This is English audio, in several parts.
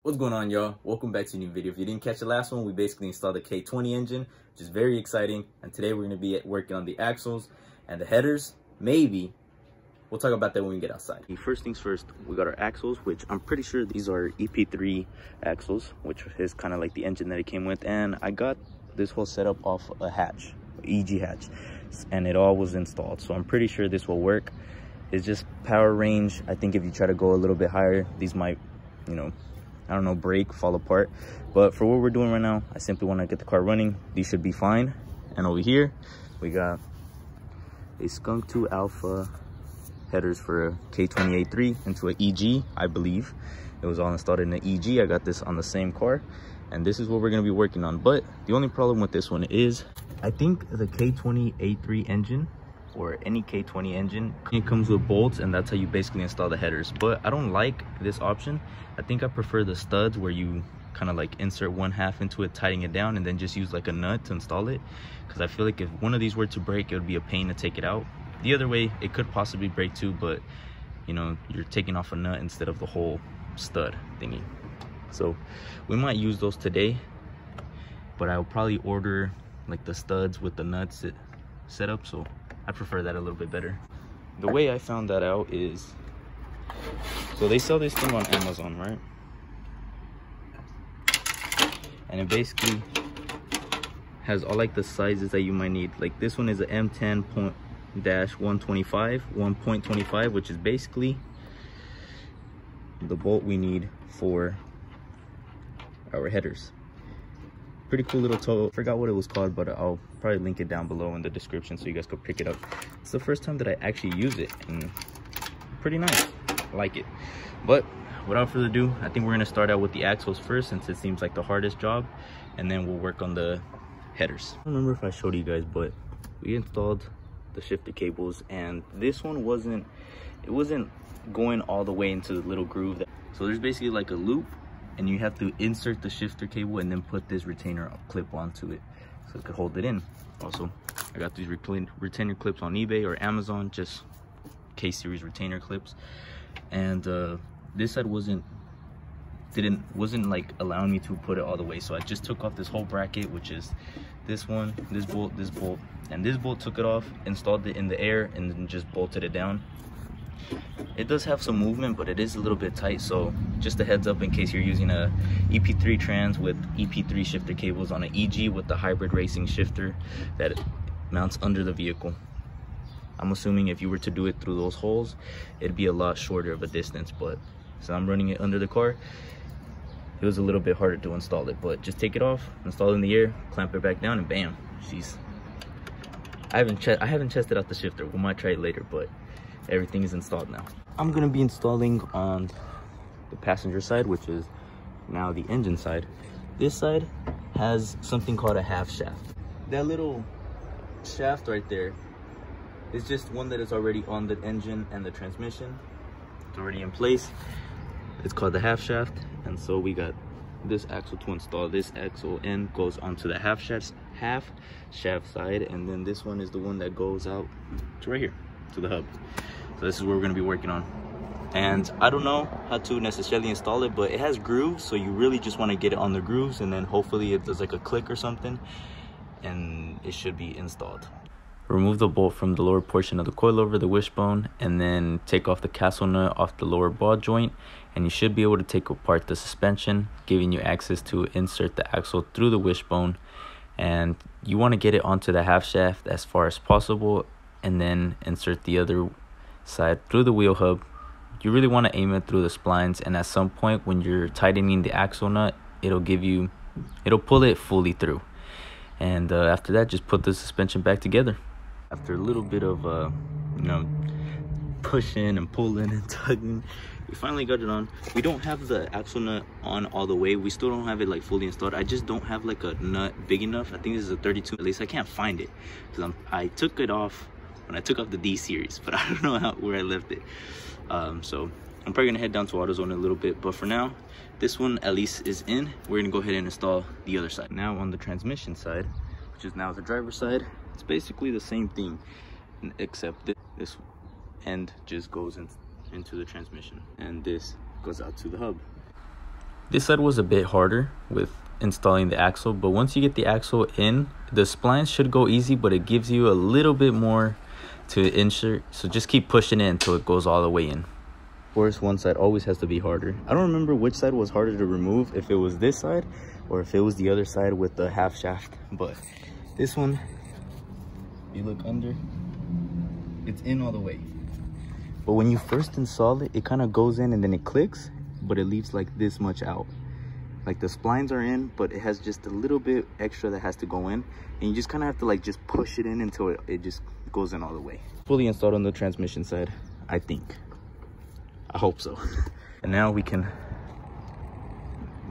What's going on, y'all? Welcome back to a new video. If you didn't catch the last one, we basically installed the K20 engine, which is very exciting. And today we're going to be working on the axles and the headers. Maybe we'll talk about that when we get outside. First things first, we got our axles, which I'm pretty sure these are EP3 axles, which is kind of like the engine that it came with. And I got this whole setup off a hatch, EG hatch, and it all was installed. So I'm pretty sure this will work. It's just power range. I think if you try to go a little bit higher, these might, I don't know, break, fall apart. But for what we're doing right now, I simply want to get the car running. These should be fine. And over here, we got a Skunk Alpha Headers for a K20A3 into an EG, I believe. It was all installed in the EG. I got this on the same car. And this is what we're going to be working on. But the only problem with this one is, I think the K20A3 engine, or any K20 engine, it comes with bolts, and that's how you basically install the headers. But I don't like this option. I think I prefer the studs, where you kind of like insert one half into it, tighten it down, and then just use like a nut to install it, because I feel like if one of these were to break, it would be a pain to take it out. The other way, it could possibly break too, but you're taking off a nut instead of the whole stud thingy. So we might use those today, but I'll probably order like the studs with the nuts set up, so I prefer that a little bit better. The way I found that out is, so they sell this thing on Amazon, right? And it basically has all like the sizes that you might need. Like this one is a M10-125, which is basically the bolt we need for our headers. Pretty cool little tool. Forgot what it was called, but I'll probably link it down below in the description so you guys can pick it up. It's the first time that I actually use it, and pretty nice. I like it. But without further ado, I think we're gonna start out with the axles first, since it seems like the hardest job, and then we'll work on the headers. I don't remember if I showed you guys, but we installed the shifter cables, and this one wasn't going all the way into the little groove. So there's basically like a loop, and you have to insert the shifter cable and then put this retainer clip onto it so it could hold it in. Also, I got these retainer clips on eBay or Amazon, just K-series retainer clips. And this side wasn't like allowing me to put it all the way, so I just took off this whole bracket, which is this one, this bolt, and this bolt. Took it off, installed it in the air, and then just bolted it down. It does have some movement, but it is a little bit tight, so just a heads up in case you're using a EP3 trans with EP3 shifter cables on an EG with the hybrid racing shifter that mounts under the vehicle. I'm assuming if you were to do it through those holes, it'd be a lot shorter of a distance, but so I'm running it under the car. It was a little bit harder to install it, but just take it off, install it in the air, clamp it back down, and bam. I haven't tested out the shifter. We might try it later, but everything is installed now. I'm gonna be installing on the passenger side, which is now the engine side. This side has something called a half shaft. That little shaft right there is just one that is already on the engine and the transmission. It's already in place. It's called the half shaft, and so we got this axle to install. This axle end goes onto the half shaft side, and then this one is the one that goes out to right here to the hub. So this is what we're going to be working on, and I don't know how to necessarily install it, but it has grooves, so you really just want to get it on the grooves, and then hopefully it does like a click or something, and it should be installed. Remove the bolt from the lower portion of the coilover, the wishbone, and then take off the castle nut off the lower ball joint, and you should be able to take apart the suspension, giving you access to insert the axle through the wishbone. And you want to get it onto the half shaft as far as possible, and then insert the other side through the wheel hub. You really want to aim it through the splines, and at some point when you're tightening the axle nut, it'll pull it fully through. And after that, just put the suspension back together. After a little bit of pushing and pulling and tugging, we finally got it on. We don't have the axle nut on all the way. We still don't have it like fully installed. I just don't have like a nut big enough. I think this is a 32. At least I can't find it, because I took it off when I took off the D series, but I don't know where I left it. So I'm probably gonna head down to AutoZone in a little bit, but for now, this one at least is in. We're gonna go ahead and install the other side. Now on the transmission side, which is now the driver's side, it's basically the same thing, except this end just goes into the transmission, and this goes out to the hub. This side was a bit harder with installing the axle, but once you get the axle in, the splines should go easy, but it gives you a little bit more to insert, so just keep pushing it until it goes all the way in. Of course, one side always has to be harder. I don't remember which side was harder to remove, if it was this side or if it was the other side with the half shaft, but this one, if you look under, it's in all the way. But when you first install it, it kind of goes in and then it clicks, but it leaves like this much out. Like the splines are in, but it has just a little bit extra that has to go in, and you just kind of have to like just push it in until it just goes in all the way. Fully installed on the transmission side, I think. I hope so. And now we can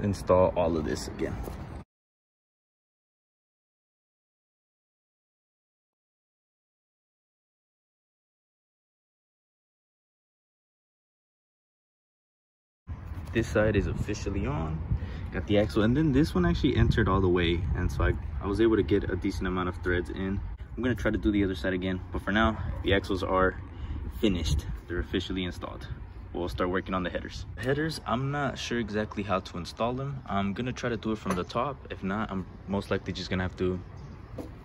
install all of this again. This side is officially on. Got the axle, and then this one actually entered all the way, and so I was able to get a decent amount of threads in. I'm gonna try to do the other side again, but for now the axles are finished. They're officially installed. We'll start working on the headers. Headers, I'm not sure exactly how to install them. I'm gonna try to do it from the top. If not, I'm most likely just gonna have to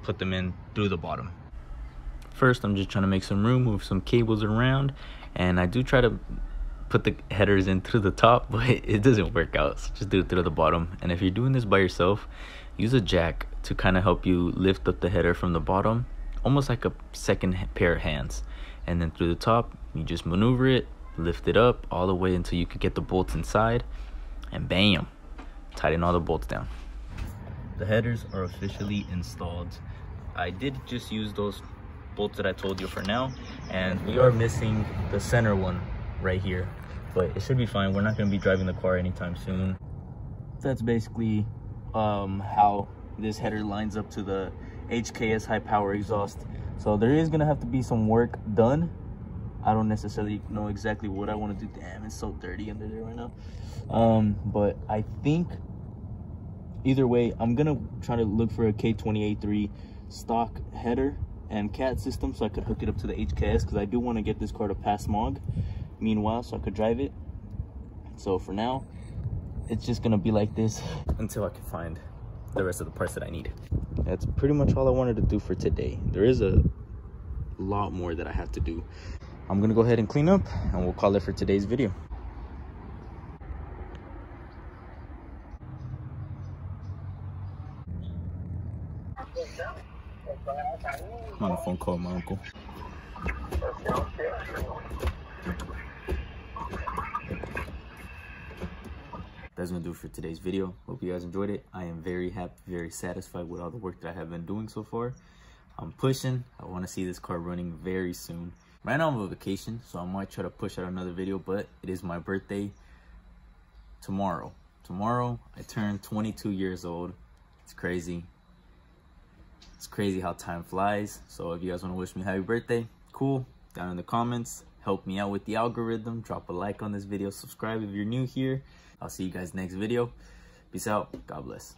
put them in through the bottom. First, I'm just trying to make some room, move some cables around, and I do try to put the headers in through the top, but it doesn't work out, so just do it through the bottom. And if you're doing this by yourself, use a jack to kind of help you lift up the header from the bottom, almost like a second pair of hands. And then through the top, you just maneuver it, lift it up all the way until you could get the bolts inside, and bam, tighten all the bolts down. The headers are officially installed. I did just use those bolts that I told you for now, and we are missing the center one right here, but it should be fine. We're not going to be driving the car anytime soon. That's basically how this header lines up to the HKS high power exhaust. So there is going to have to be some work done. I don't necessarily know exactly what I want to do. Damn, it's so dirty under there right now. But I think either way, I'm gonna try to look for a K20 A3 stock header and cat system so I could hook it up to the HKS, because I do want to get this car to pass smog meanwhile, so I could drive it. So for now, it's just gonna be like this until I can find the rest of the parts that I need. That's pretty much all I wanted to do for today. There is a lot more that I have to do. I'm gonna go ahead and clean up, and we'll call it for today's video. I'm on a phone call with my uncle. That's gonna do it for today's video. Hope you guys enjoyed it. I am very happy, very satisfied with all the work that I have been doing so far. I'm pushing. I want to see this car running very soon. Right now I'm on vacation, so I might try to push out another video, but it is my birthday tomorrow. Tomorrow I turn 22 years old. It's crazy. It's crazy how time flies. So if you guys want to wish me happy birthday, cool. Down in the comments, help me out with the algorithm. Drop a like on this video. Subscribe if you're new here. I'll see you guys next video. Peace out. God bless.